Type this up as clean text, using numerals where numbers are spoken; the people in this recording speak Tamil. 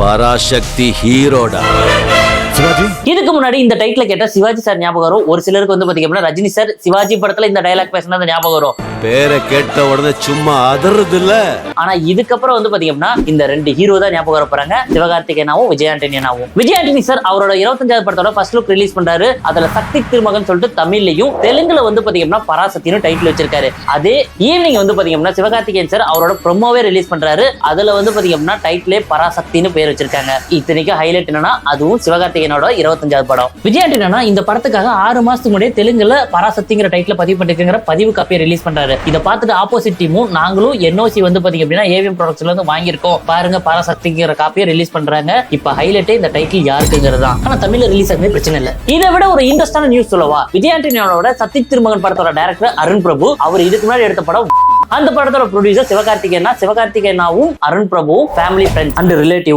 பராசக்தி ஹீரோடா. இதுக்கு முன்னாடி இந்த டைட்டில் கேட்ட சிவாஜி சார் ஞாபகம் வரும். ஒரு சிலருக்கு வந்து பாத்தீங்கன்னா ரஜினி சார் சிவாஜி படத்துல இந்த டயலாக் பேசினது ஞாபகம் வரும். பேரை கேட்ட உடனே சும்மா அதறது இல்ல. ஆனா இதுக்கப்புறம் வந்து பாத்தீங்கன்னா இந்த ரெண்டு ஹீரோ தான் ஞாபகம் வர போறாங்க, சிவகார்த்திகேயனாவும் விஜய் ஆண்டனியனாவும். விஜய் ஆண்டனி சார் அவரோட 25வது படத்தோட ஃபர்ஸ்ட் லுக் ரிலீஸ் பண்றாரு. அதுல சக்தி திருமகன் சொல்லிட்டு தமிழ்லையும் தெலுங்குல வந்து பாத்தீங்கன்னா பராசக்தின்னு டைட்டில் வச்சிருக்காரு. அதே ஈவினிங் வந்து பாத்தீங்கன்னா சிவகார்த்திகேயன் சார் அவரோட ப்ரோமோவே ரிலீஸ் பண்றாரு. அதுல வந்து பாத்தீங்கன்னா டைட்டிலே பராசக்தின்னு பேர் வச்சிருக்காங்க. இத்தனைக்கு ஹைலைட் என்னன்னா அதுவும் சிவகார்த்திகேயனோட 25வது படம். விஜய் ஆண்டனி இந்த படத்துக்காக 6 மாசத்துக்கு முன்னாடி தெலுங்குல பராசக்திங்கிற டைட்டில் பதிவு பண்ணிருக்கிற பதிவு காப்பியை ரிலீஸ் பண்றாரு. இதை பார்த்துட்டு ஆப்போசிட் டீமும் நாங்களும் என்ஓசி வந்து பாத்தீங்க அப்படின்னா ஏவிஎம் ப்ரொடக்ஷன்ல இருந்து வாங்கியிருக்கோம், பாருங்க பராசக்திங்கிற காப்பியை ரிலீஸ் பண்றாங்க. இப்ப ஹைலைட்டே இந்த டைட்டில் யாருக்குங்கிறது தான். ஆனா தமிழ்ல ரிலீஸ் ஆகுது பிரச்சனை இல்ல. இதை விட ஒரு இன்ட்ரெஸ்டான நியூஸ் சொல்லவா? விஜய் ஆண்டனியோட சக்தி திருமகன் படத்தோட டைரக்டர் அருண் பிரபு. அவர் இதுக்கு முன்னாடி எடுத்த படம். அந்த படத்தோட ப்ரொடியூசர் சிவகார்த்திகேயனாவும் அருண் பிரபுவும் ஃபேமிலி ஃப்ரெண்ட்ஸ் அண்ட் ரிலேட்டிவ்.